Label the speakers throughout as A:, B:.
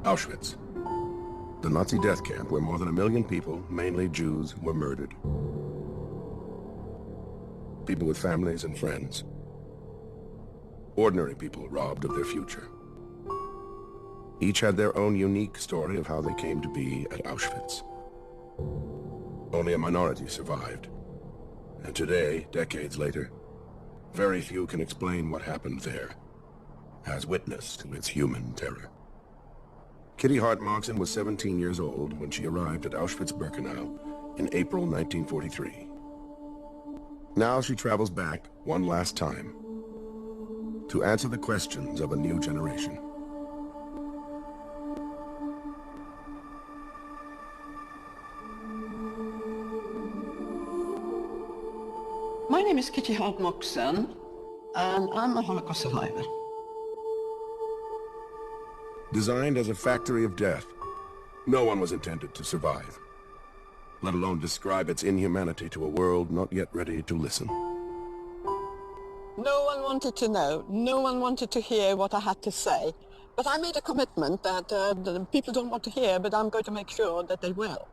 A: Auschwitz, the Nazi death camp where more than 1 million people, mainly Jews, were murdered. People with families and friends. Ordinary people robbed of their future. Each had their own unique story of how they came to be at Auschwitz. Only a minority survived. And today, decades later, very few can explain what happened there, as witness to its human terror. Kitty Hart Markson was 17 years old when she arrived at Auschwitz-Birkenau in April 1943. Now she travels back one last time to answer the questions of a new generation.
B: My name is Kitty Hart Markson, and I'm a Holocaust survivor.
A: Designed as a factory of death, no one was intended to survive, let alone describe its inhumanity to a world not yet ready to listen.
B: No one wanted to know, no one wanted to hear what I had to say, but I made a commitment that the people don't want to hear, but I'm going to make sure that they will.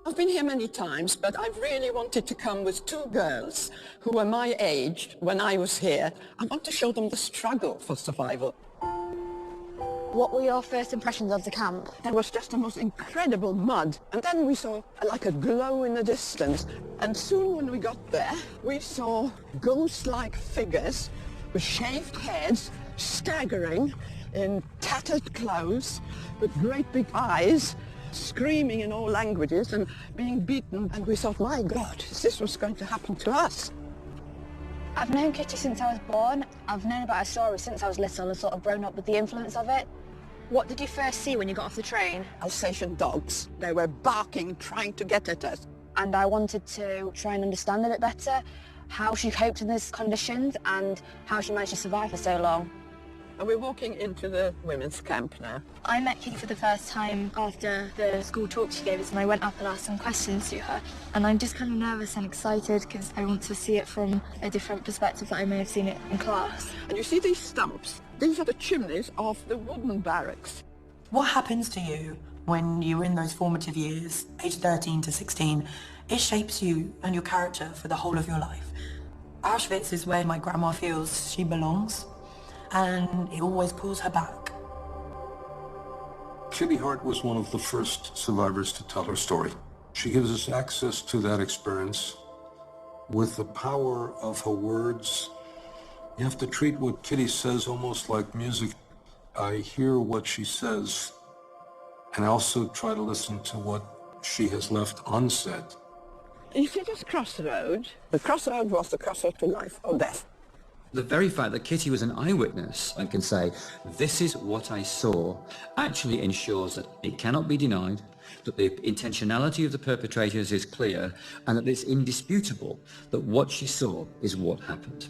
B: I've been here many times, but I really wanted to come with 2 girls who were my age when I was here. I want to show them the struggle for survival.
C: What were your first impressions of the camp?
B: There was just the most incredible mud. And then we saw like a glow in the distance. And soon when we got there, we saw ghost-like figures with shaved heads, staggering in tattered clothes, with great big eyes, screaming in all languages and being beaten. And we thought, my God, this was going to happen to us.
C: I've known Kitty since I was born. I've known about her story since I was little and sort of grown up with the influence of it. What did you first see when you got off the train?
B: Alsatian dogs. They were barking, trying to get at us.
C: And I wanted to try and understand a bit better how she coped in these conditions and how she managed to survive for so long.
B: And we're walking into the women's camp now.
D: I met Kitty for the first time after the school talk she gave us, and I went up and asked some questions to her. And I'm just kind of nervous and excited because I want to see it from a different perspective that I may have seen it in class.
B: And you see these stumps? These are the chimneys of the wooden barracks.
E: What happens to you when you're in those formative years, age 13 to 16? It shapes you and your character for the whole of your life. Auschwitz is where my grandma feels she belongs, and it always pulls her back.
F: Kitty Hart was one of the first survivors to tell her story. She gives us access to that experience with the power of her words. You have to treat what Kitty says almost like music. I hear what she says, and I also try to listen to what she has left unsaid.
B: You see this crossroad? The crossroad was the crossroad to life or death.
G: The very fact that Kitty was an eyewitness and can say, this is what I saw, actually ensures that it cannot be denied, that the intentionality of the perpetrators is clear, and that it's indisputable that what she saw is what happened.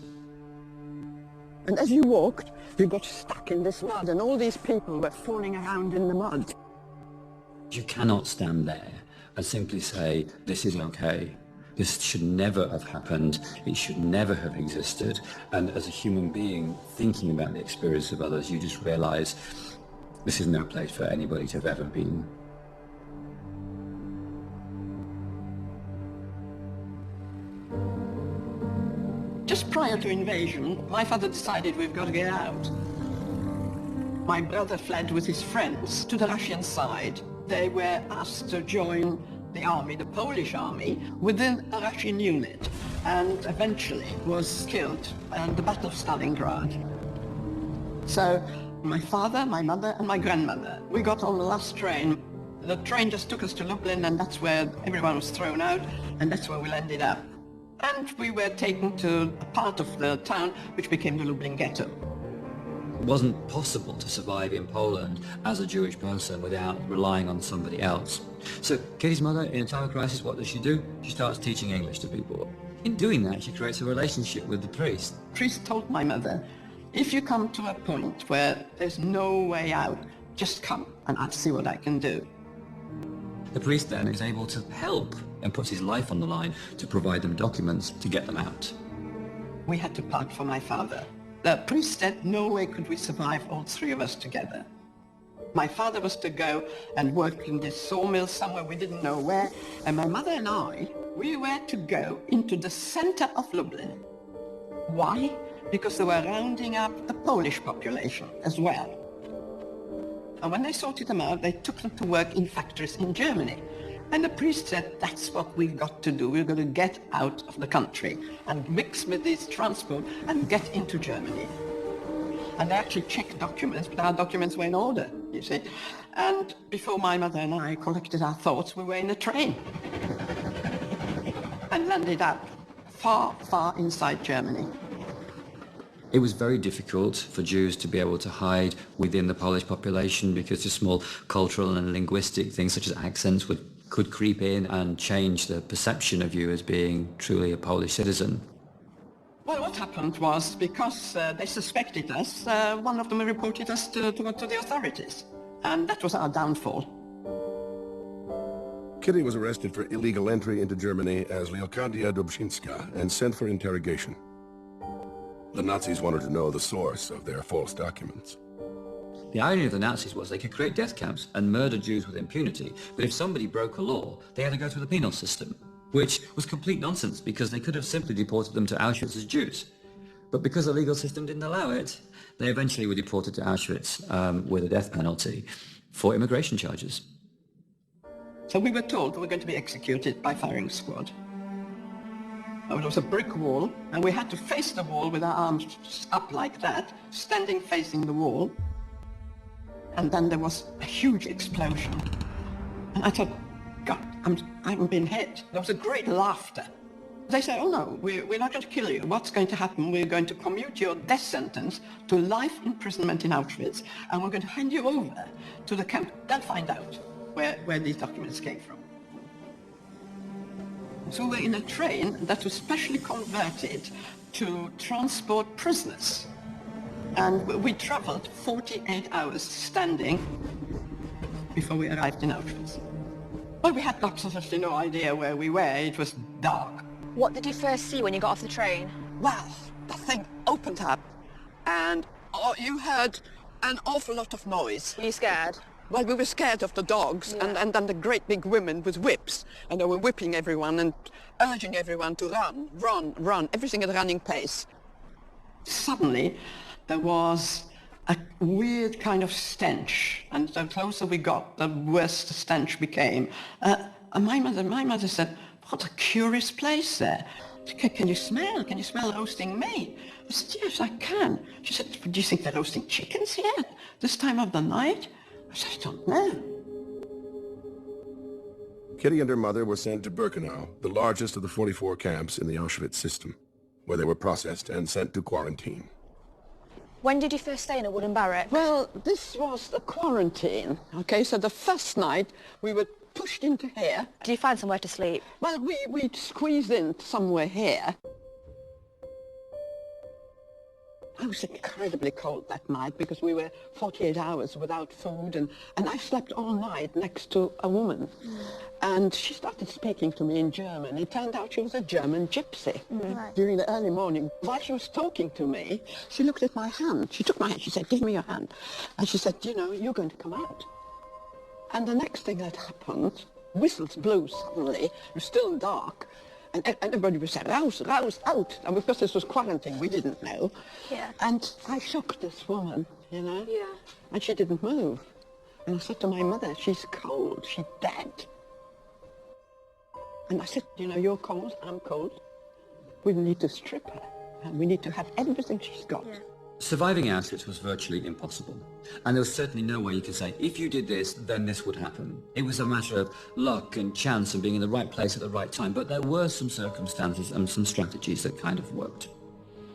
B: And as you walked, you got stuck in this mud, and all these people were falling around in the mud.
G: You cannot stand there and simply say, this is okay. This should never have happened. It should never have existed. And as a human being thinking about the experience of others, you just realize this is no place for anybody to have ever been.
B: Just prior to invasion, my father decided we've got to get out. My brother fled with his friends to the Russian side. They were asked to join the army, the Polish army, within a Russian unit, and eventually was killed in the Battle of Stalingrad. So my father, my mother, and my grandmother, we got on the last train. The train just took us to Lublin, and that's where everyone was thrown out, and that's where we ended up. And we were taken to a part of the town which became the Lublin ghetto.
G: It wasn't possible to survive in Poland as a Jewish person without relying on somebody else. So Kitty's mother, in a time of crisis, what does she do? She starts teaching English to people. In doing that, she creates a relationship with the priest.
B: The priest told my mother, if you come to a point where there's no way out, just come and I'll see what I can do.
G: The priest then is able to help and puts his life on the line to provide them documents to get them out.
B: We had to part for my father. The priest said no way could we survive all three of us together. My father was to go and work in this sawmill somewhere we didn't know where, and my mother and I, we were to go into the center of Lublin. Why? Because they were rounding up the Polish population as well. And when they sorted them out, they took them to work in factories in Germany. And the priest said, that's what we've got to do. We're going to get out of the country and mix with this transport and get into Germany. And they actually checked documents, but our documents were in order, you see. And before my mother and I collected our thoughts, we were in a train and landed up far, far inside Germany.
G: It was very difficult for Jews to be able to hide within the Polish population because the small cultural and linguistic things such as accents could creep in and change the perception of you as being truly a Polish citizen.
B: Well, what happened was, because they suspected us, one of them reported us to the authorities. And that was our downfall.
A: Kitty was arrested for illegal entry into Germany as Leokadia Dobrzynska and sent for interrogation. The Nazis wanted to know the source of their false documents.
G: The irony of the Nazis was they could create death camps and murder Jews with impunity, but if somebody broke a law, they had to go through the penal system, which was complete nonsense because they could have simply deported them to Auschwitz as Jews. But because the legal system didn't allow it, they eventually were deported to Auschwitz with a death penalty for immigration charges.
B: So we were told we were going to be executed by firing squad. It was a brick wall, and we had to face the wall with our arms up like that, standing facing the wall. And then there was a huge explosion. And I thought, God, I'm being hit. There was a great laughter. They said, oh no, we're not going to kill you. What's going to happen? We're going to commute your death sentence to life imprisonment in Auschwitz, and we're going to hand you over to the camp. They'll find out where these documents came from. So we were in a train that was specially converted to transport prisoners. And we traveled 48 hours standing before we arrived in Auschwitz. Well, we had absolutely no idea where we were. It was dark.
C: What did you first see when you got off the train?
B: Well, the thing opened up, and you heard an awful lot of noise.
C: Were you scared?
B: Well, we were scared of the dogs,
C: Yeah.
B: and then the great big women with whips, and they were whipping everyone and urging everyone to run, everything at a running pace. Suddenly, there was a weird kind of stench, and the closer we got, the worse the stench became. And my mother said, what a curious place there. Can you smell roasting meat? I said, yes, I can. She said, do you think they're roasting chickens here this time of the night? I said, I don't know.
A: Kitty and her mother were sent to Birkenau, the largest of the 44 camps in the Auschwitz system, where they were processed and sent to quarantine.
C: When did you first stay in a wooden barrack?
B: Well, this was the quarantine, okay? So the first night, we were pushed into here.
C: Did you find somewhere to sleep?
B: Well, we squeezed in somewhere here. I was incredibly cold that night because we were 48 hours without food, and I slept all night next to a woman. And she started speaking to me in German. It turned out she was a German gypsy.
C: Right.
B: During the early morning, while she was talking to me, she looked at my hand. She took my hand. She said, give me your hand. And she said, you know, you're going to come out. And the next thing that happened, whistles blew suddenly. It was still dark. And everybody was saying, rouse, out. And because this was quarantine, we didn't know.
C: Yeah.
B: And I shocked this woman, you know.
C: Yeah.
B: And she didn't move. And I said to my mother, she's cold, she's dead. And I said, you know, you're cold, I'm cold. We need to strip her. And we need to have everything she's got.
C: Yeah.
G: Surviving Auschwitz was virtually impossible. And there was certainly no way you could say, if you did this, then this would happen. It was a matter of luck and chance and being in the right place at the right time. But there were some circumstances and some strategies that kind of worked.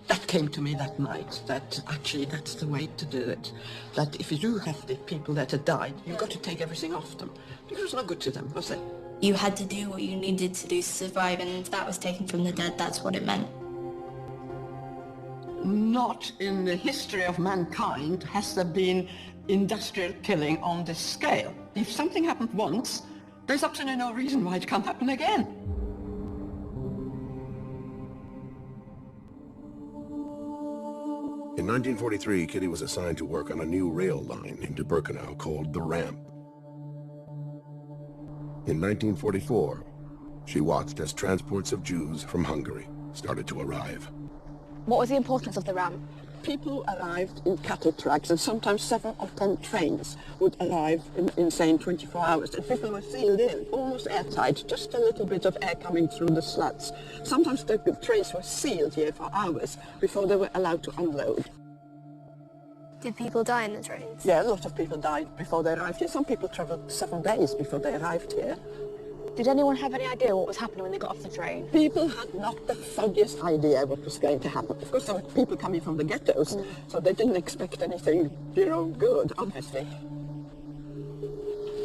B: That came to me that night, that actually that's the way to do it. That if you do have the people that had died, you've got to take everything off them. Because it was no good to them, was it?
D: You had to do what you needed to do to survive, and if that was taken from the dead, that's what it meant.
B: Not in the history of mankind has there been industrial killing on this scale. If something happened once, there's absolutely no reason why it can't happen again.
A: In 1943, Kitty was assigned to work on a new rail line into Birkenau called the Ramp. In 1944, she watched as transports of Jews from Hungary started to arrive.
C: What was the importance of the ramp?
B: People arrived in cattle trucks, and sometimes 7 or 10 trains would arrive in say, 24 hours. And people were sealed in, almost airtight, just a little bit of air coming through the slats. Sometimes the trains were sealed here for hours before they were allowed to unload.
D: Did people die in the trains?
B: Yeah, a lot of people died before they arrived here. Some people travelled 7 days before they arrived here.
C: Did anyone have any idea what was happening when they got off the train?
B: People had not the foggiest idea what was going to happen. Of course, there were people coming from the ghettos, so they didn't expect anything, good, obviously.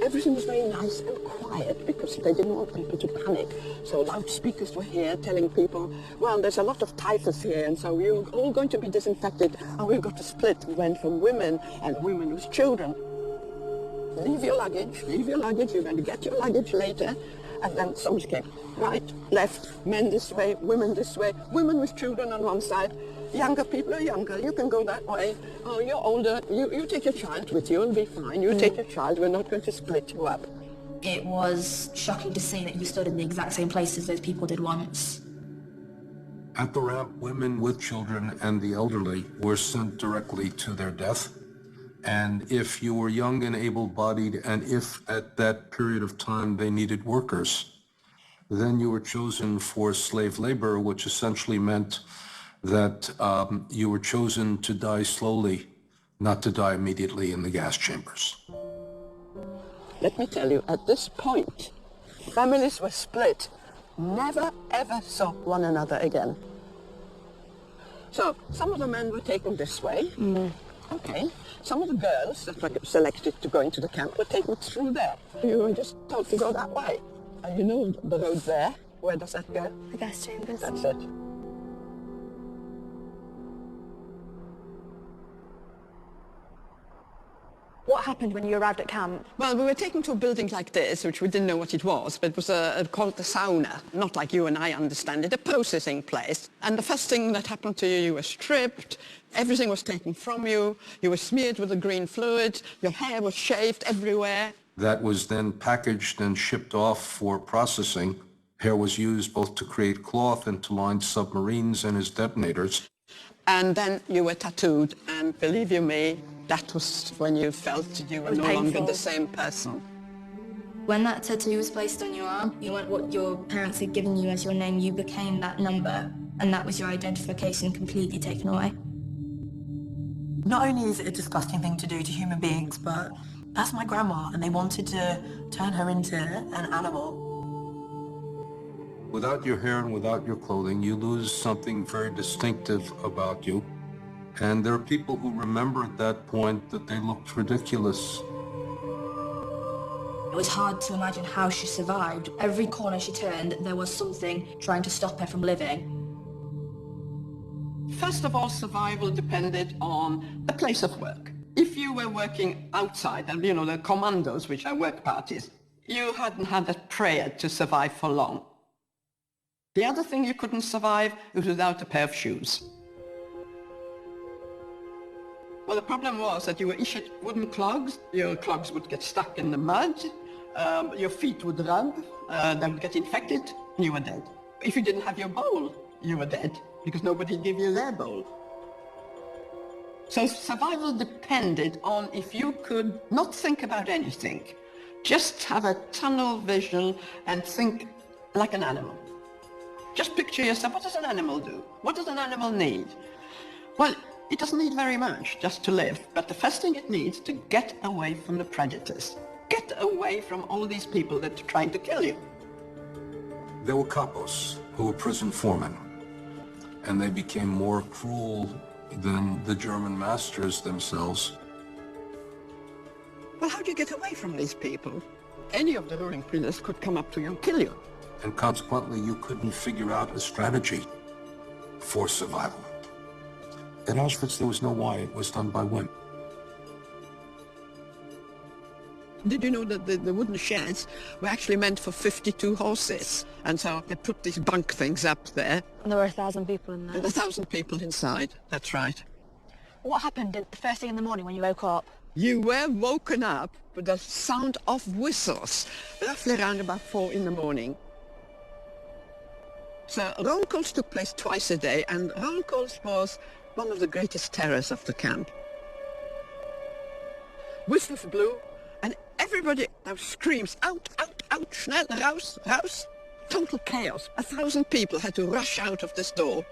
B: Everything was very nice and quiet because they didn't want people to panic. So loudspeakers were here telling people, well, there's a lot of typhus here, and so you're all going to be disinfected, and we've got to split. We went from women and women with children. Leave your luggage, you're going to get your luggage later. And then somebody came, right, left, men this way, women with children on one side. Younger people are younger, you can go that way. Oh, you're older, you take your child with you, it'll be fine. You take your child, we're not going to split you up.
H: It was shocking to see that you stood in the exact same place as those people did once.
F: At the ramp, women with children and the elderly were sent directly to their death. And if you were young and able-bodied, and if at that period of time they needed workers, then you were chosen for slave labor, which essentially meant that you were chosen to die slowly, not to die immediately in the gas chambers.
B: Let me tell you, at this point, families were split, never ever saw one another again. So some of the men were taken this way. Okay. Some of the girls that were selected to go into the camp were taken through there. You were just told to go that way. And you know the road there. Where does that go?
D: The gas chambers.
B: That's it.
C: What happened when you arrived at camp?
B: Well, we were taken to a building like this, which we didn't know what it was, but it was called the sauna, not like you and I understand it, a processing place. And the first thing that happened to you, you were stripped, everything was taken from you, you were smeared with a green fluid, your hair was shaved everywhere.
F: That was then packaged and shipped off for processing. Hair was used both to create cloth and to line submarines and as detonators.
B: And then you were tattooed, and believe you me, that was when you felt you were no longer the same person.
H: When that tattoo was placed on your arm, you went what your parents had given you as your name, you became that number, and that was your identification completely taken away.
E: Not only is it a disgusting thing to do to human beings, but that's my grandma, and they wanted to turn her into an animal.
F: Without your hair and without your clothing, you lose something very distinctive about you. And there are people who remember at that point that they looked ridiculous.
H: It was hard to imagine how she survived. Every corner she turned, there was something trying to stop her from living.
B: First of all, survival depended on the place of work. If you were working outside, and you know, the commandos, which are work parties, you hadn't had a prayer to survive for long. The other thing you couldn't survive was without a pair of shoes. Well, the problem was that you were issued wooden clogs. Your clogs would get stuck in the mud, your feet would rub, they would get infected, and you were dead. If you didn't have your bowl, you were dead, because nobody gave you their bowl. So survival depended on if you could not think about anything, just have a tunnel vision and think like an animal. Just picture yourself, what does an animal do? What does an animal need? Well, it doesn't need very much just to live, but the first thing it needs to get away from the predators. Get away from all these people that are trying to kill you.
F: There were capos who were prison foremen, and they became more cruel than the German masters themselves.
B: Well, how do you get away from these people? Any of the ruling prisoners could come up to you and kill you.
F: And consequently, you couldn't figure out a strategy for survival. At Auschwitz, there was no why. It was done by women.
B: Did you know that the wooden sheds were actually meant for 52 horses? And so they put these bunk things up there.
C: And there were 1,000 people in there.
B: And 1,000 people inside, that's right.
C: What happened the first thing in the morning when you woke up?
B: You were woken up with the sound of whistles, roughly around about 4 in the morning. So roll calls took place twice a day, and roll calls was one of the greatest terrors of the camp. Whistles blew, and everybody now screams, out, out, out, schnell, raus, raus. Total chaos. 1,000 people had to rush out of this door.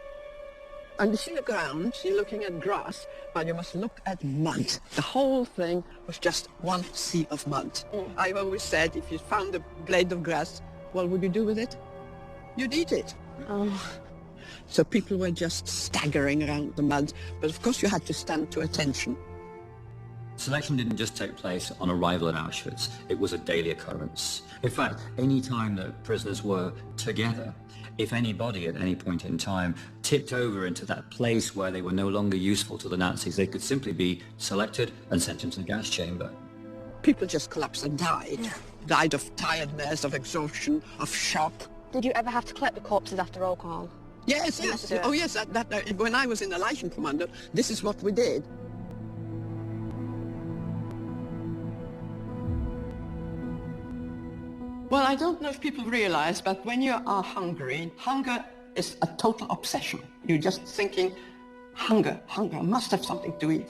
B: And you see the ground, you're looking at grass, but you must look at mud. The whole thing was just one sea of mud. I've always said, if you found a blade of grass, what would you do with it? You'd eat it. So people were just staggering around the mud, but of course you had to stand to attention.
G: Selection didn't just take place on arrival at Auschwitz, it was a daily occurrence. In fact, any time that prisoners were together, if anybody at any point in time tipped over into that place where they were no longer useful to the Nazis, they could simply be selected and sent into the gas chamber.
B: People just collapsed and died. Yeah. Died of tiredness, of exhaustion, of shock.
C: Did you ever have to collect the corpses after roll call?
B: Yes, yes. Oh, yes. When I was in the Leichen Commando, this is what we did. Well, I don't know if people realize, but when you are hungry, hunger is a total obsession. You're just thinking, hunger, hunger, I must have something to eat.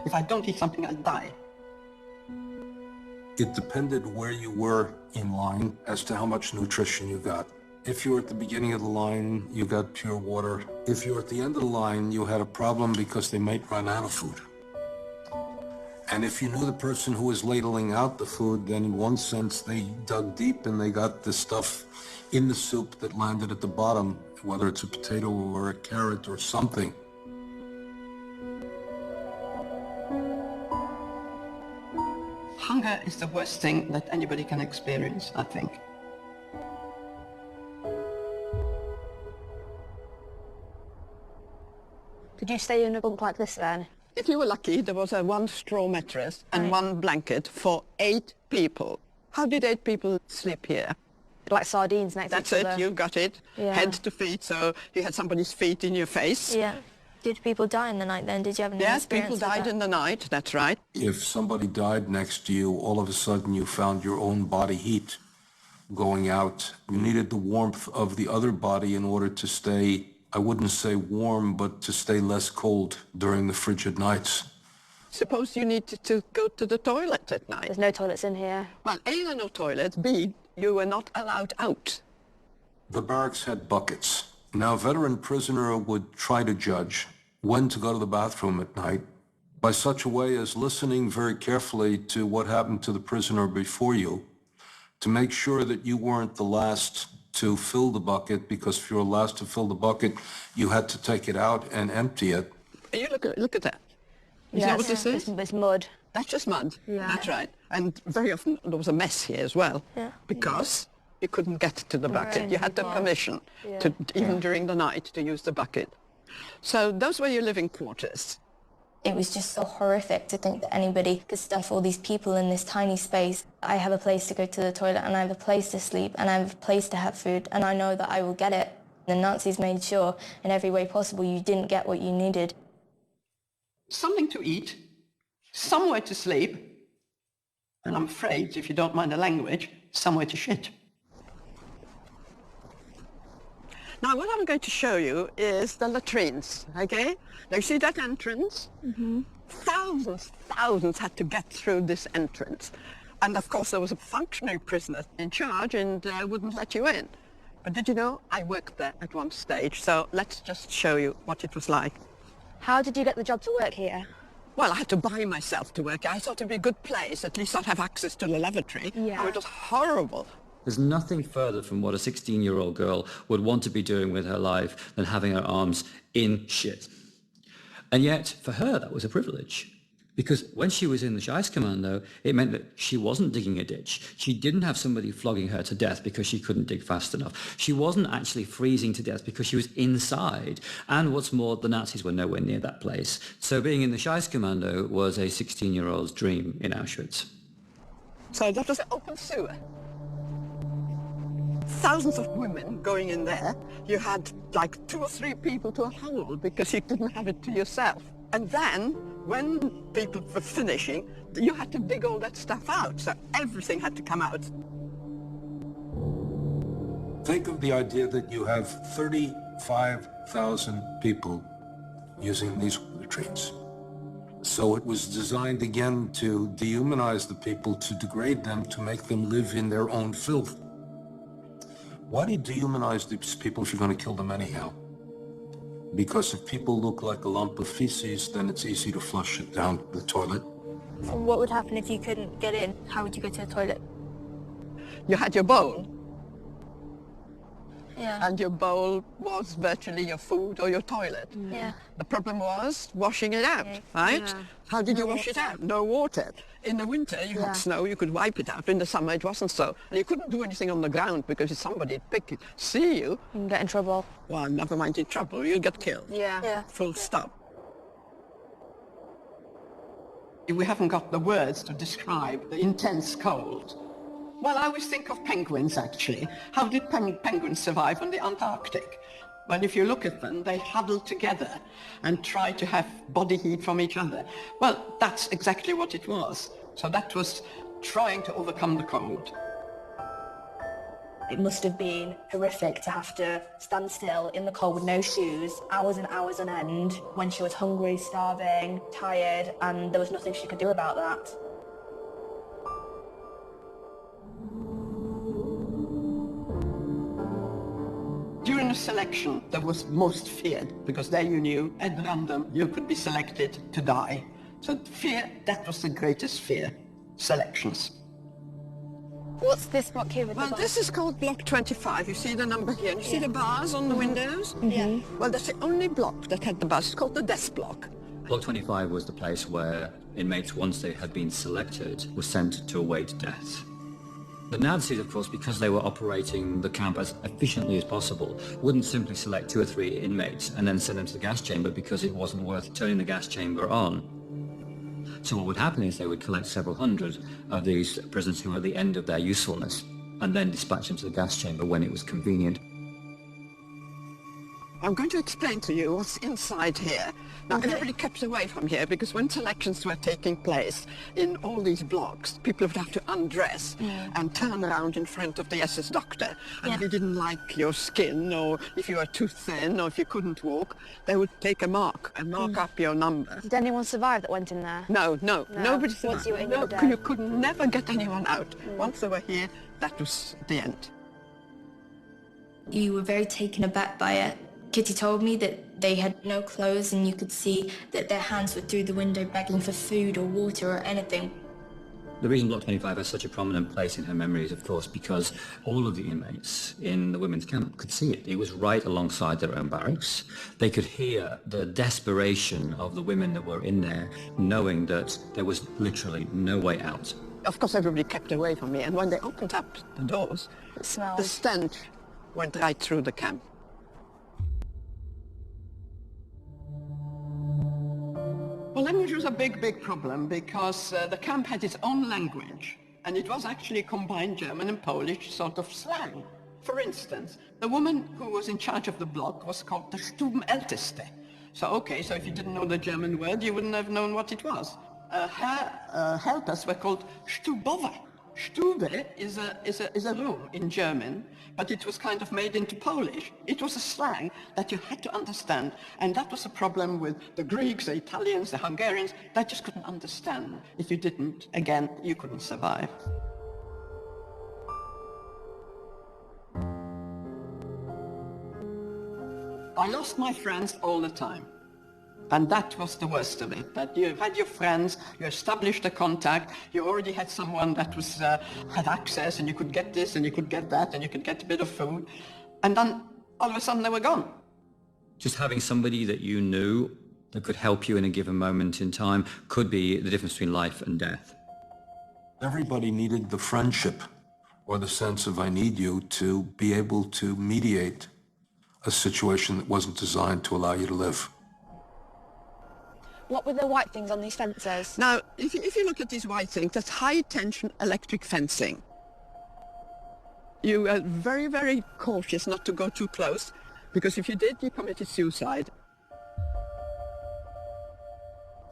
B: If I don't eat something, I'll die.
F: It depended where you were in line as to how much nutrition you got. If you were at the beginning of the line, you got pure water. If you were at the end of the line, you had a problem because they might run out of food. And if you knew the person who was ladling out the food, then in one sense they dug deep and they got the stuff in the soup that landed at the bottom, whether it's a potato or a carrot or something.
B: Hunger is the worst thing that anybody can experience, I think.
C: Did you stay in a bunk like this then?
B: If you were lucky, there was one straw mattress and one blanket for 8 people. How did 8 people sleep here?
C: Like sardines next to each other.
B: That's it, you got it. Yeah. Head to feet, so you had somebody's feet in your face.
H: Yeah. Did people die in the night then? Did you have any experience?
B: Yes, people died in the night, that's right.
F: If somebody died next to you, all of a sudden you found your own body heat going out. You needed the warmth of the other body in order to stay, I wouldn't say warm, but to stay less cold during the frigid nights.
B: Suppose you needed to go to the toilet at night.
C: There's no toilets in here.
B: Well, A, there are no toilets. B, you were not allowed out.
F: The barracks had buckets. Now, a veteran prisoner would try to judge when to go to the bathroom at night by such a way as listening very carefully to what happened to the prisoner before you to make sure that you weren't the last to fill the bucket, because if you were last to fill the bucket, you had to take it out and empty it.
B: You look at that. Is that what this is?
C: It's mud.
B: That's just mud. Yeah. That's right. And very often there was a mess here as well. Yeah. Because you couldn't get to the bucket. Right. You had the permission to even during the night to use the bucket. So those were your living quarters.
H: It was just so horrific to think that anybody could stuff all these people in this tiny space. I have a place to go to the toilet, and I have a place to sleep, and I have a place to have food, and I know that I will get it. The Nazis made sure in every way possible you didn't get what you needed.
B: Something to eat, somewhere to sleep, and I'm afraid, if you don't mind the language, somewhere to shit. Now, what I'm going to show you is the latrines, okay? Now, you see that entrance? Mm-hmm. Thousands had to get through this entrance. And, of course, there was a functionary prisoner in charge and wouldn't let you in. But did you know, I worked there at one stage, so let's just show you what it was like.
C: How did you get the job to work here?
B: Well, I had to buy myself to work. I thought it'd be a good place. At least I'd have access to the lavatory. Yeah. Oh, it was horrible.
G: There's nothing further from what a 16-year-old girl would want to be doing with her life than having her arms in shit. And yet, for her, that was a privilege. Because when she was in the Scheisskommando, it meant that she wasn't digging a ditch. She didn't have somebody flogging her to death because she couldn't dig fast enough. She wasn't actually freezing to death because she was inside. And what's more, the Nazis were nowhere near that place. So being in the Scheisskommando was a 16-year-old's dream in Auschwitz.
B: So that was an open sewer. Thousands of women going in there. You had like 2 or 3 people to a hole because you didn't have it to yourself. And then, when people were finishing, you had to dig all that stuff out, so everything had to come out.
F: Think of the idea that you have 35,000 people using these retreats. So it was designed again to dehumanize the people, to degrade them, to make them live in their own filth. Why do you dehumanize these people if you're going to kill them anyhow? Because if people look like a lump of feces, then it's easy to flush it down the toilet.
D: And what would happen if you couldn't get in? How would you go to the toilet?
B: You had your bowl,
D: Yeah.
B: and your bowl was virtually your food or your toilet.
D: Yeah.
B: The problem was washing it out, right?
D: Yeah.
B: How did you
D: No
B: wash it
D: water.
B: out? No water. In the winter, you
D: Yeah.
B: had snow, you could wipe it out. In the summer, it wasn't so. And you couldn't do anything on the ground because if somebody'd pick it, see you,
C: You can get in trouble.
B: well, never mind in trouble, you'll get killed.
C: Yeah.
D: Yeah.
B: Full stop. We haven't got the words to describe the intense cold. Well, I always think of penguins, actually. How did penguins survive on the Antarctic? Well, if you look at them, they huddle together and try to have body heat from each other. Well, that's exactly what it was. So that was trying to overcome the cold.
C: It must have been horrific to have to stand still in the cold with no shoes, hours and hours on end, when she was hungry, starving, tired, and there was nothing she could do about that.
B: During the selection, that was most feared, because there you knew, at random, you could be selected to die. So fear, that was the greatest fear, selections.
D: What's this block here with
B: Well,
D: the
B: this is called block 25. You see the number here, and you see the bars on the windows?
D: Yeah.
B: Well, that's the only block that had the bars. It's called the death block.
G: Block 25 was the place where inmates, once they had been selected, were sent to await death. The Nazis, of course, because they were operating the camp as efficiently as possible, wouldn't simply select 2 or 3 inmates and then send them to the gas chamber because it wasn't worth turning the gas chamber on. So what would happen is they would collect several hundred of these prisoners who were at the end of their usefulness and then dispatch them to the gas chamber when it was convenient.
B: I'm going to explain to you what's inside here. Now, everybody kept away from here because when selections were taking place in all these blocks, people would have to undress and turn around in front of the SS doctor. And if he didn't like your skin, or if you were too thin, or if you couldn't walk, they would take a mark and mark up your number.
C: Did anyone survive that went in there?
B: No, nobody
C: Once you were in, you
B: no,
C: were dead.
B: you could never get anyone out. Once they were here, that was the end.
H: You were very taken aback by it. Kitty told me that they had no clothes and you could see that their hands were through the window begging for food or water or anything.
G: The reason Block 25 has such a prominent place in her memory is, of course, because all of the inmates in the women's camp could see it. It was right alongside their own barracks. They could hear the desperation of the women that were in there, knowing that there was literally no way out.
B: Of course, everybody kept away from me, and when they opened up the doors,
C: It smells.
B: the stench went right through the camp. Well, language was a big problem because the camp had its own language, and it was actually combined German and Polish sort of slang. For instance, the woman who was in charge of the block was called the Stubenälteste. So if you didn't know the German word, you wouldn't have known what it was. Her helpers were called Stubowa. Stube is a room in German, but it was kind of made into Polish. It was a slang that you had to understand, and that was a problem with the Greeks, the Italians, the Hungarians. They just couldn't understand. If you didn't, again, you couldn't survive. I lost my friends all the time. And that was the worst of it, that you had your friends, you established a contact, you already had someone that was had access, and you could get this, and you could get that, and you could get a bit of food, and then all of a sudden they were gone.
G: Just having somebody that you knew that could help you in a given moment in time could be the difference between life and death.
F: Everybody needed the friendship or the sense of I need you to be able to mediate a situation that wasn't designed to allow you to live.
C: What were the white things on these fences?
B: Now, if you look at these white things, that's high-tension electric fencing. You are very, very cautious not to go too close, because if you did, you committed suicide.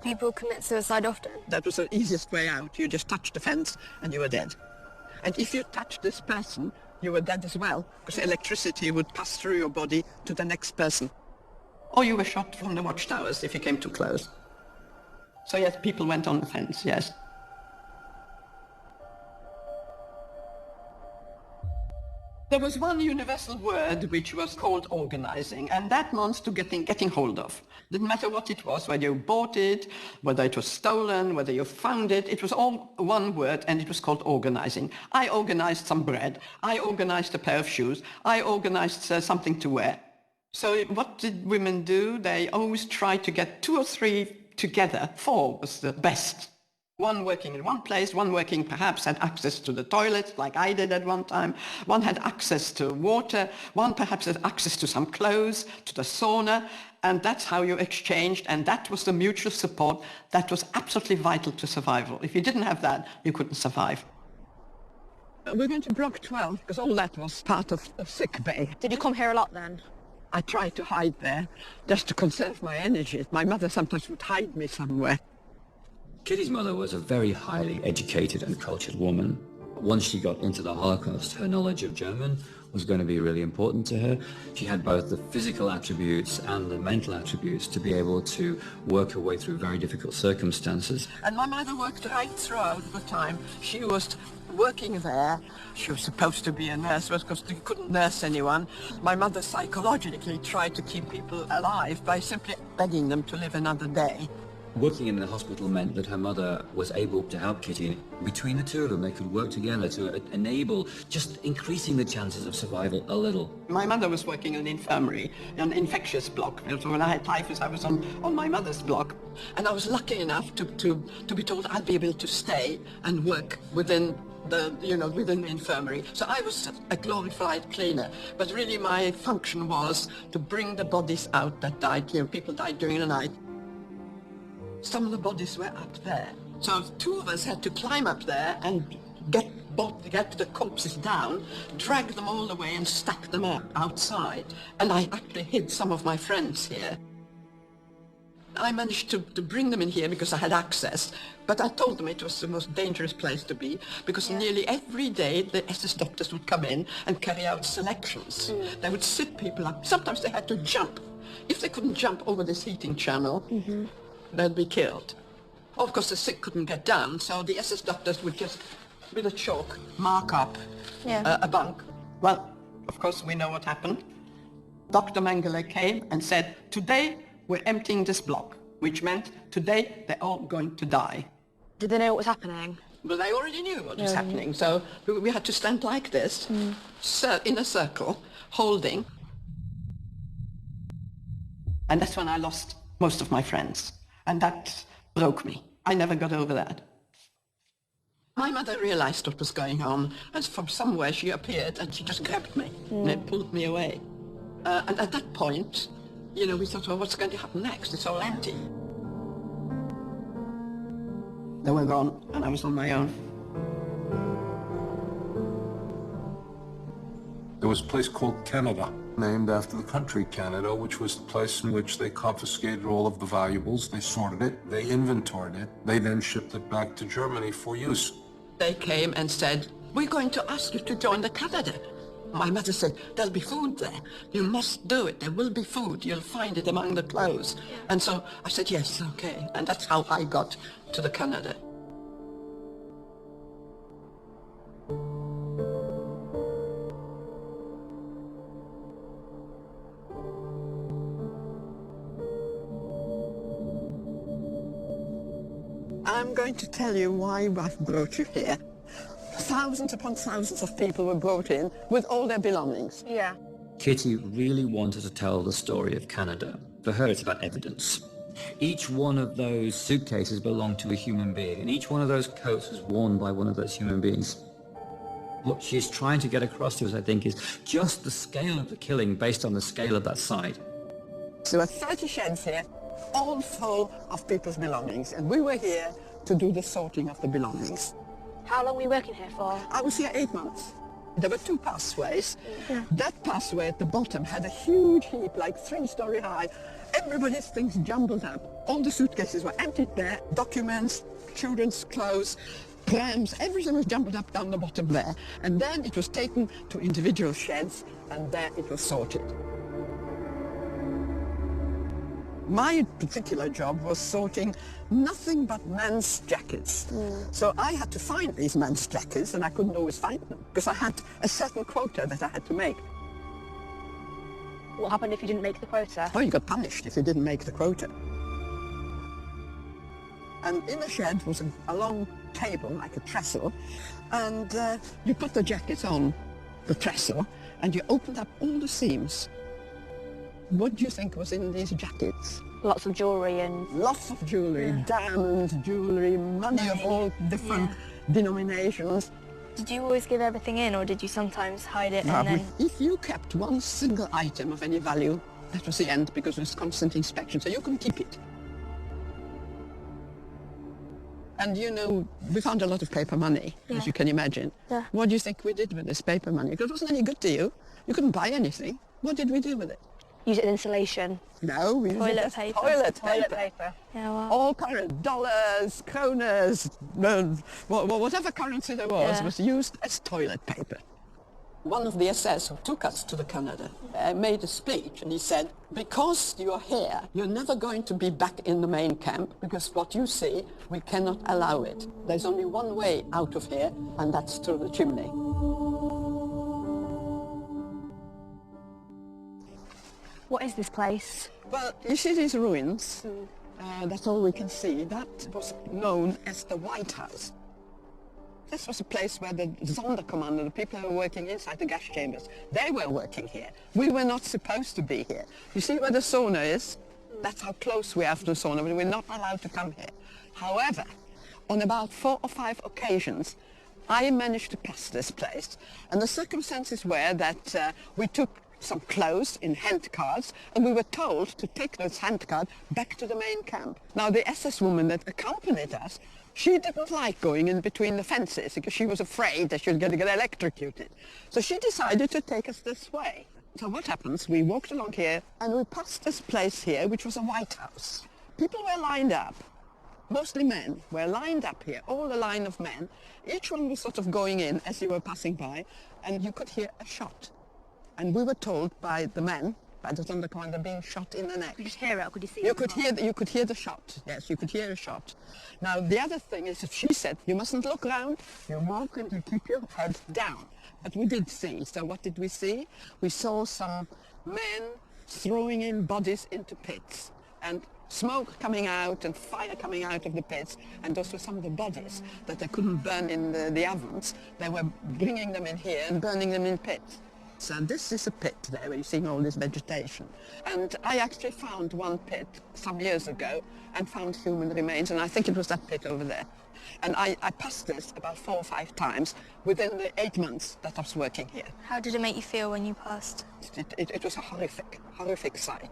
D: People commit suicide often.
B: That was the easiest way out. You just touched the fence and you were dead. And if you touched this person, you were dead as well, because electricity would pass through your body to the next person. Or you were shot from the watchtowers if you came too close. So yes, people went on the fence, yes. There was one universal word which was called organizing, and that amounts to getting hold of. Didn't matter what it was, whether you bought it, whether it was stolen, whether you found it, it was all one word, and it was called organizing. I organized some bread, I organized a pair of shoes, I organized something to wear. So what did women do? They always tried to get 2 or 3 together. 4 was the best. One working in one place, one working perhaps had access to the toilet, like I did at one time. One had access to water, one perhaps had access to some clothes, to the sauna, and that's how you exchanged, and that was the mutual support that was absolutely vital to survival. If you didn't have that, you couldn't survive. We're going to Block 12, because all that was part of the sick bay.
D: Did you come here a lot then?
B: I tried to hide there, just to conserve my energy. My mother sometimes would hide me somewhere.
G: Kitty's mother was a very highly educated and cultured woman. Once she got into the Holocaust, her knowledge of German was going to be really important to her. She had both the physical attributes and the mental attributes to be able to work her way through very difficult circumstances.
B: And my mother worked right throughout the time. She was working there. She was supposed to be a nurse, because she couldn't nurse anyone. My mother psychologically tried to keep people alive by simply begging them to live another day.
G: Working in the hospital meant that her mother was able to help Kitty. Between the two of them, they could work together to enable just increasing the chances of survival a little.
B: My mother was working in an infirmary, an infectious block. So when I had typhus, I was on my mother's block. And I was lucky enough to be told I'd be able to stay and work within within the infirmary. So I was a glorified cleaner, but really my function was to bring the bodies out that died. People died during the night. Some of the bodies were up there. So 2 of us had to climb up there and get the corpses down, drag them all the way and stack them up outside. And I actually hid some of my friends here. I managed to bring them in here because I had access, but I told them it was the most dangerous place to be, because nearly every day the SS doctors would come in and carry out selections. They would sit people up. Sometimes they had to jump. If they couldn't jump over this heating channel, they'd be killed. Of course, the sick couldn't get down, so the SS doctors would just, with a chalk, mark up a bunk. Well, of course, we know what happened. Dr. Mengele came and said, today we're emptying this block, which meant today they're all going to die.
D: Did they know what was happening?
B: Well, they already knew what was happening, so we had to stand like this, in a circle, holding. And that's when I lost most of my friends. And that broke me. I never got over that. My mother realized what was going on, and from somewhere she appeared and she just grabbed me and pulled me away. And at that point, we thought, well, what's going to happen next? It's all empty. They were gone, and I was on my own.
F: There was a place called Canada, named after the country Canada, which was the place in which they confiscated all of the valuables, they sorted it, they inventoried it, they then shipped it back to Germany for use.
B: They came and said, we're going to ask you to join the Canada. My mother said, there'll be food there. You must do it. There will be food. You'll find it among the clothes. And so I said, yes, okay. And that's how I got to the Canada. I'm going to tell you why I've brought you here. Thousands upon thousands of people were brought in with all their belongings.
D: Yeah.
G: Kitty really wanted to tell the story of Canada. For her, it's about evidence. Each one of those suitcases belonged to a human being, and each one of those coats was worn by one of those human beings. What she's trying to get across to us, I think, is just the scale of the killing based on the scale of that site.
B: There were 30 sheds here, all full of people's belongings, and we were here to do the sorting of the belongings.
D: How long were you working here for?
B: I was here 8 months. There were 2 pathways. That pathway at the bottom had a huge heap, like 3-story high. everybody's things jumbled up. All the suitcases were emptied there, documents, children's clothes, prams, everything was jumbled up down the bottom there. And then it was taken to individual sheds, and there it was sorted. My particular job was sorting nothing but men's jackets. So I had to find these men's jackets, and I couldn't always find them because I had a certain quota that I had to make.
C: What happened if you didn't make the quota?
B: Oh, you got punished if you didn't make the quota. And in the shed was a long table, like a trestle, and you put the jackets on the trestle, and you opened up all the seams. What do you think was in these jackets?
C: Lots of jewellery and...
B: Lots of jewellery, diamonds, jewellery, money of all different denominations.
D: Did you always give everything in, or did you sometimes hide it and then...
B: If you kept one single item of any value, that was the end, because there was constant inspection, so you couldn't keep it. And you know, we found a lot of paper money, as you can imagine.
D: Yeah.
B: What do you think we did with this paper money? Because it wasn't any good to you. You couldn't buy anything. What did we do with it?
C: Use it as insulation.
B: No, we used it as
D: paper.
B: toilet paper.
D: Yeah, well...
B: All current dollars, kronas, whatever currency there was used as toilet paper. One of the SS who took us to the Canada made a speech, and he said, because you're here, you're never going to be back in the main camp, because what you see, we cannot allow it. There's only one way out of here, and that's through the chimney.
C: What is this place?
B: Well, you see these ruins? That's all we can see. That was known as the White House. This was a place where the Sonderkommando, the people who were working inside the gas chambers, they were working here. We were not supposed to be here. You see where the sauna is? That's how close we are to the sauna, but we're not allowed to come here. However, on about 4 or 5 occasions, I managed to pass this place, and the circumstances were that we took some clothes in hand carts, and we were told to take those hand carts back to the main camp. Now, the SS woman that accompanied us, she didn't like going in between the fences because she was afraid that she was going to get electrocuted. So she decided to take us this way. So what happens, we walked along here, and we passed this place here, which was a White House. People were lined up. Mostly men were lined up here, all a line of men. Each one was sort of going in as you were passing by, and you could hear a shot. And we were told by the men, by the Sonderkommando, being shot in the neck.
C: Could you hear it, or could you see
B: You
C: it?
B: could hear the shot. Yes, you could hear a shot. Now, the other thing is that she said, you mustn't look around, you walk and you keep your head down. But we did see. So what did we see? We saw some men throwing in bodies into pits, and smoke coming out and fire coming out of the pits, and those were some of the bodies that they couldn't burn in the ovens. They were bringing them in here and burning them in pits. So this is a pit there where you're seeing all this vegetation. And I actually found one pit some years ago and found human remains, and I think it was that pit over there. And I passed this about 4 or 5 times within the 8 months that I was working here.
D: How did it make you feel when you passed?
B: It was a horrific sight.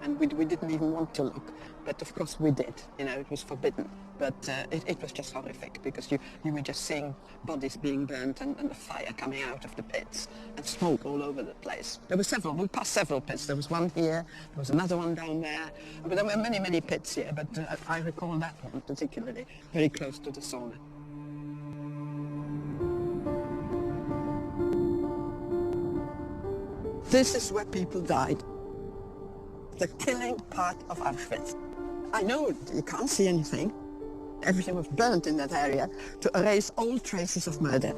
B: And we didn't even want to look, but of course we did. You know, it was forbidden. But it was just horrific, because you were just seeing bodies being burnt and the fire coming out of the pits and smoke all over the place. There were several, we passed several pits. There was one here, there was another one down there. But there were many pits here, but I recall that one particularly, very close to the sauna. This is where people died. The killing part of Auschwitz. I know you can't see anything. Everything was burnt in that area to erase all traces of murder.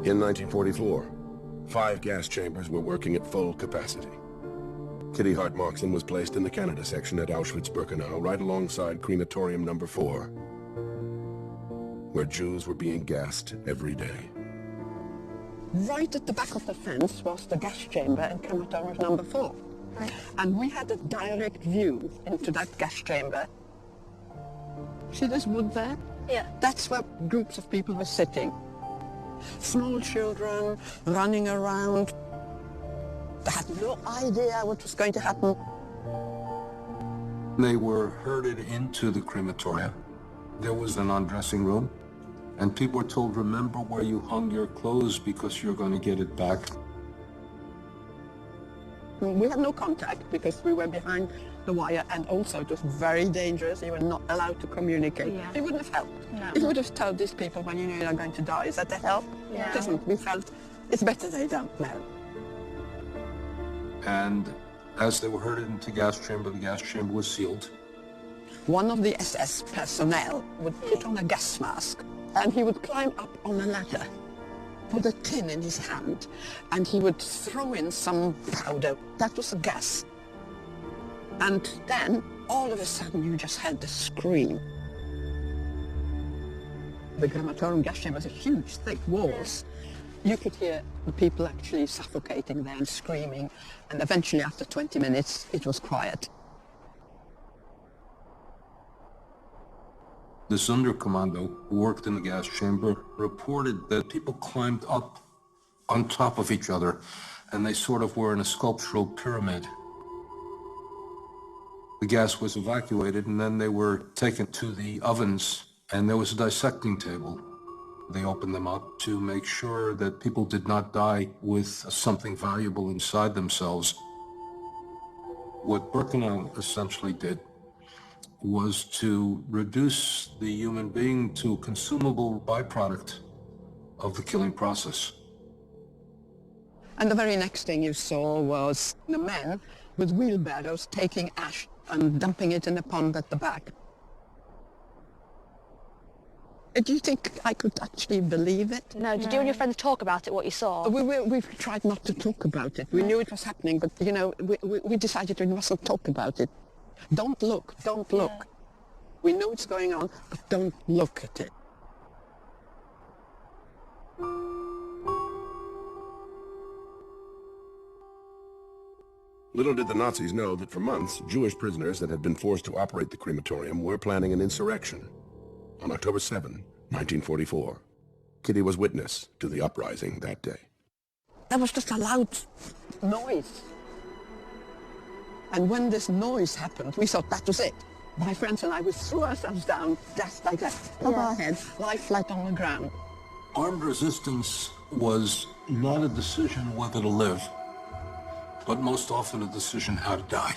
A: In 1944, 5 gas chambers were working at full capacity. Kitty Hart Moxon was placed in the Canada section at Auschwitz-Birkenau, right alongside crematorium number 4, where Jews were being gassed every day.
B: Right at the back of the fence was the gas chamber and crematorium number 4. Right. And we had a direct view into that gas chamber. See this wood there?
D: Yeah.
B: That's where groups of people were sitting. Small children running around. They had no idea what was going to happen.
F: They were herded into the crematorium. There was an undressing room, and people were told, remember where you hung your clothes because you're going to get it back.
B: We had no contact because we were behind the wire, and also it was very dangerous. You were not allowed to communicate.
D: Yeah.
B: It wouldn't have helped.
D: No.
B: It would have told these people, when you know you're going to die, is that the help?
D: Yeah.
B: It isn't. We felt it's better they don't know.
F: And as they were herded into the gas chamber was sealed.
B: One of the SS personnel would put on a gas mask, and he would climb up on a ladder, put a tin in his hand, and he would throw in some powder. That was a gas. And then, all of a sudden, you just had the scream. The crematorium gas chamber was a huge, thick walls. You could hear the people actually suffocating there and screaming, and eventually, after 20 minutes, it was quiet.
F: This undercommando who worked in the gas chamber reported that people climbed up on top of each other, and they sort of were in a sculptural pyramid. The gas was evacuated, and then they were taken to the ovens, and there was a dissecting table. They opened them up to make sure that people did not die with something valuable inside themselves. What Birkenau essentially did was to reduce the human being to a consumable byproduct of the killing process.
B: And the very next thing you saw was the men with wheelbarrows taking ash and dumping it in a pond at the back. Do you think I could actually believe it?
C: No, did you and your friends talk about it, what you saw?
B: We tried not to talk about it. We knew it was happening, but, you know, we decided we mustn't talk about it. Don't look. Yeah. We know it's going on, but don't look at it.
A: Little did the Nazis know that for months, Jewish prisoners that had been forced to operate the crematorium were planning an insurrection. On October 7, 1944, Kitty was witness to the uprising that day.
B: There was just a loud noise. And when this noise happened, we thought that was it. My friends and I, we threw ourselves down, just like that, on our heads, lie flat on the ground.
F: Armed resistance was not a decision whether to live, but most often a decision how to die.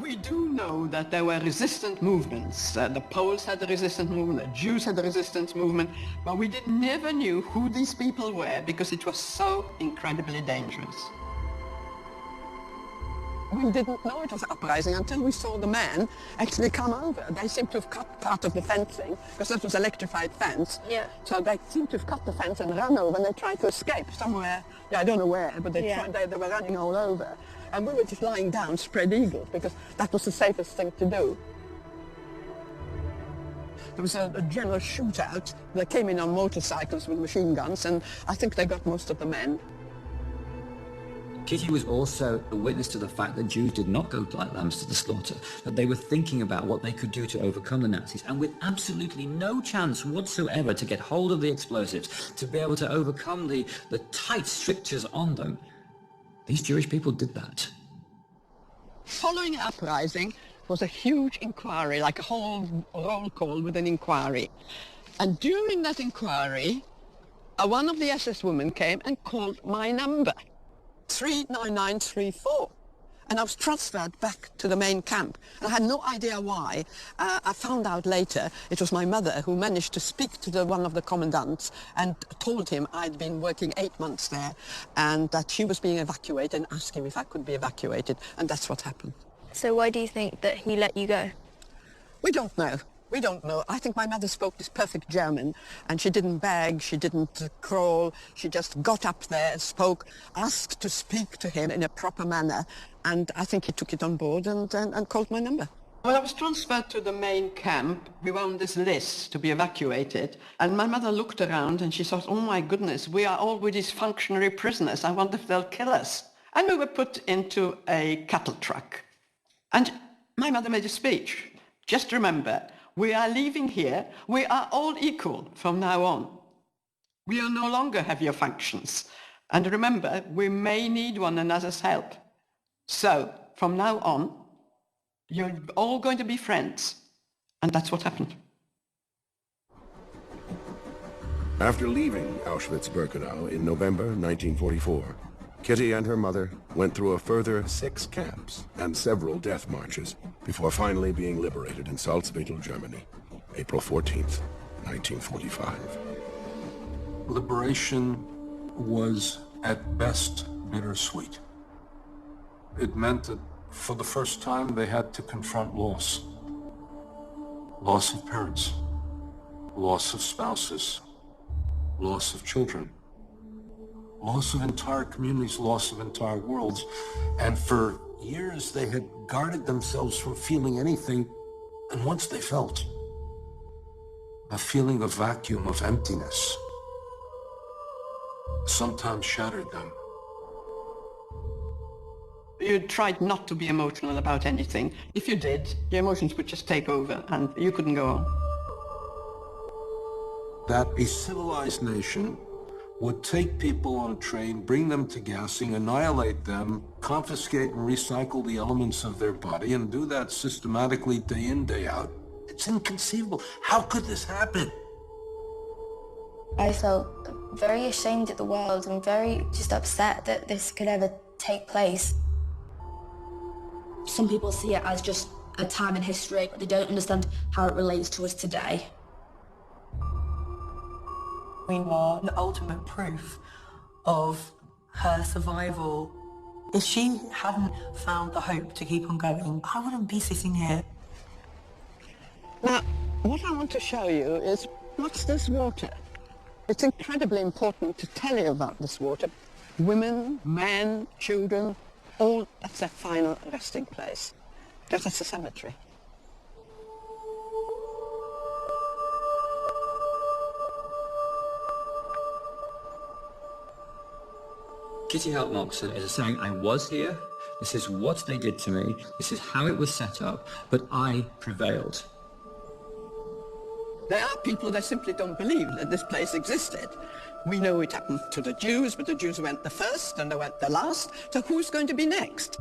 B: We do know that there were resistant movements. The Poles had a resistant movement, the Jews had a resistance movement, but we never knew who these people were because it was so incredibly dangerous. We didn't know it was an uprising until we saw the men actually come over. They seemed to have cut part of the fencing, because that was electrified fence.
C: Yeah.
B: So they seemed to have cut the fence and run over, and they tried to escape somewhere. Yeah, I don't know where, but they were running all over. And we were just lying down, spread eagle, because that was the safest thing to do. There was a general shootout. They came in on motorcycles with machine guns, and I think they got most of the men.
G: Kitty was also a witness to the fact that Jews did not go like lambs to the slaughter, that they were thinking about what they could do to overcome the Nazis, and with absolutely no chance whatsoever to get hold of the explosives, to be able to overcome the tight strictures on them. These Jewish people did that.
B: Following the uprising was a huge inquiry, like a whole roll call with an inquiry. And during that inquiry, one of the SS women came and called my number. 39934, and I was transferred back to the main camp. And I had no idea why. I found out later it was my mother who managed to speak to one of the commandants and told him I'd been working 8 months there and that she was being evacuated, and asked him if I could be evacuated, and that's what happened.
D: So why do you think that he let you go?
B: We don't know. We don't know. I think my mother spoke this perfect German, and she didn't beg, she didn't crawl, she just got up there, spoke, asked to speak to him in a proper manner, and I think he took it on board and called my number. When I was transferred to the main camp, we were on this list to be evacuated, and my mother looked around and she thought, oh my goodness, we are all with these functionary prisoners, I wonder if they'll kill us. And we were put into a cattle truck. And my mother made a speech. Just remember, we are leaving here. We are all equal from now on. We will no longer have your functions. And remember, we may need one another's help. So, from now on, you're all going to be friends. And that's what happened.
A: After leaving Auschwitz-Birkenau in November 1944, Kitty and her mother went through a further 6 camps and several death marches before finally being liberated in Salzwedel, Germany, April 14th, 1945.
F: Liberation was at best bittersweet. It meant that for the first time they had to confront loss. Loss of parents, loss of spouses, loss of children, loss of entire communities, loss of entire worlds. And for years they had guarded themselves from feeling anything, and once they felt a feeling of vacuum, of emptiness, sometimes shattered them.
B: You tried not to be emotional about anything. If you did, your emotions would just take over and you couldn't go on.
F: That a civilized nation would take people on a train, bring them to gassing, annihilate them, confiscate and recycle the elements of their body, and do that systematically day in, day out. It's inconceivable. How could this happen?
H: I felt very ashamed at the world and very just upset that this could ever take place.
C: Some people see it as just a time in history, but they don't understand how it relates to us today.
E: We are the ultimate proof of her survival. If she hadn't found the hope to keep on going, I wouldn't be sitting here.
B: Now, what I want to show you is, what's this water? It's incredibly important to tell you about this water. Women, men, children, all, that's their final resting place. That's a cemetery.
G: Kitty Moxon is saying, I was here, this is what they did to me, this is how it was set up, but I prevailed.
B: There are people that simply don't believe that this place existed. We know it happened to the Jews, but the Jews went the first and they went the last, so who's going to be next?